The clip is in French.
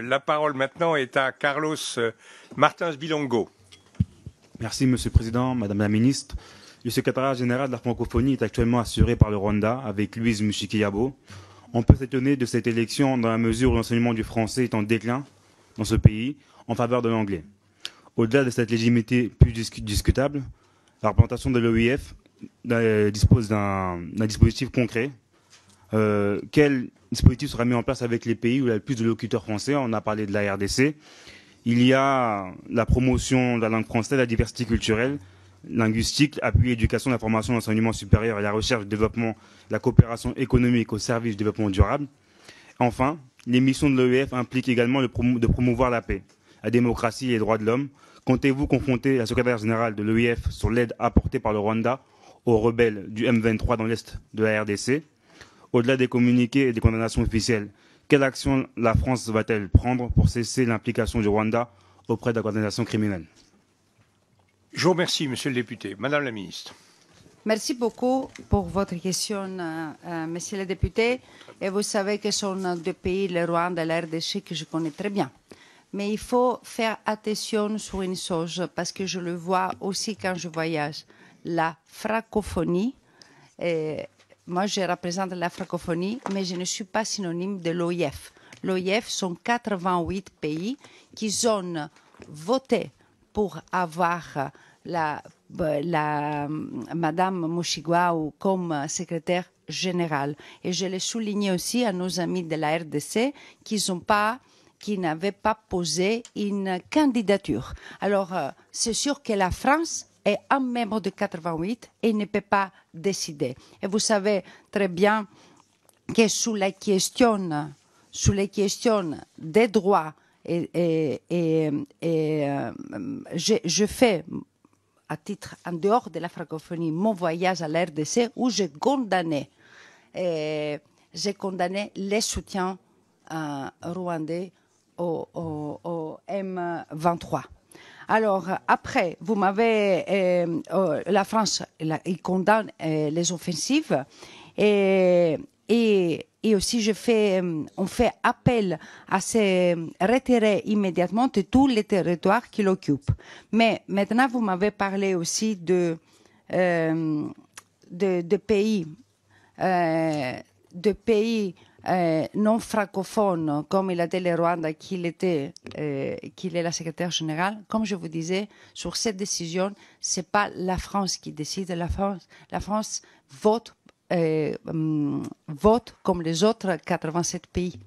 La parole maintenant est à Carlos Martins Bilongo. Merci Monsieur le Président, Madame la Ministre. Le secrétariat général de la francophonie est actuellement assuré par le Rwanda avec Louise Mushikiwabo. On peut s'étonner de cette élection dans la mesure où l'enseignement du français est en déclin dans ce pays en faveur de l'anglais. Au-delà de cette légitimité plus discutable, la représentation de l'OIF dispose d'un dispositif concret. Quel dispositif sera mis en place avec les pays où il y a le plus de locuteurs français? On a parlé de la RDC. Il y a la promotion de la langue française, la diversité culturelle, linguistique, appui l'éducation, la formation, l'enseignement supérieur et la recherche, le développement, la coopération économique au service du développement durable. Enfin, les missions de l'OIF impliquent également de promouvoir la paix, la démocratie et les droits de l'homme. Comptez-vous confronter la secrétaire générale de l'OIF sur l'aide apportée par le Rwanda aux rebelles du M23 dans l'est de la RDC? Au-delà des communiqués et des condamnations officielles, quelle action la France va-t-elle prendre pour cesser l'implication du Rwanda auprès de l'organisation criminelle? Je vous remercie, Monsieur le député. Madame la Ministre. Merci beaucoup pour votre question, Monsieur le député. Et vous savez que ce sont deux pays, le Rwanda et la RDC, que je connais très bien. Mais il faut faire attention sur une chose, parce que je le vois aussi quand je voyage. La francophonie, moi je représente la francophonie, mais je ne suis pas synonyme de l'OIF. L'OIF sont 88 pays qui ont voté pour avoir Madame Mushikiwabo comme secrétaire générale. Et je l'ai souligné aussi à nos amis de la RDC qui n'avaient pas posé une candidature. Alors, c'est sûr que la France est un membre de 88 et ne peut pas décider. Et vous savez très bien que sur les questions des droits, je fais, à titre en dehors de la francophonie, mon voyage à la RDC où j'ai condamné les soutiens rwandais au M23. Alors, après, vous m'avez... la France, il condamne les offensives et aussi on fait appel à se retirer immédiatement de tous les territoires qu'il occupe. Mais maintenant, vous m'avez parlé aussi de pays non francophones, comme il a dit le Rwanda, qu'il est la secrétaire générale. Comme je vous disais, sur cette décision, c'est pas la France qui décide. La France vote comme les autres 87 pays.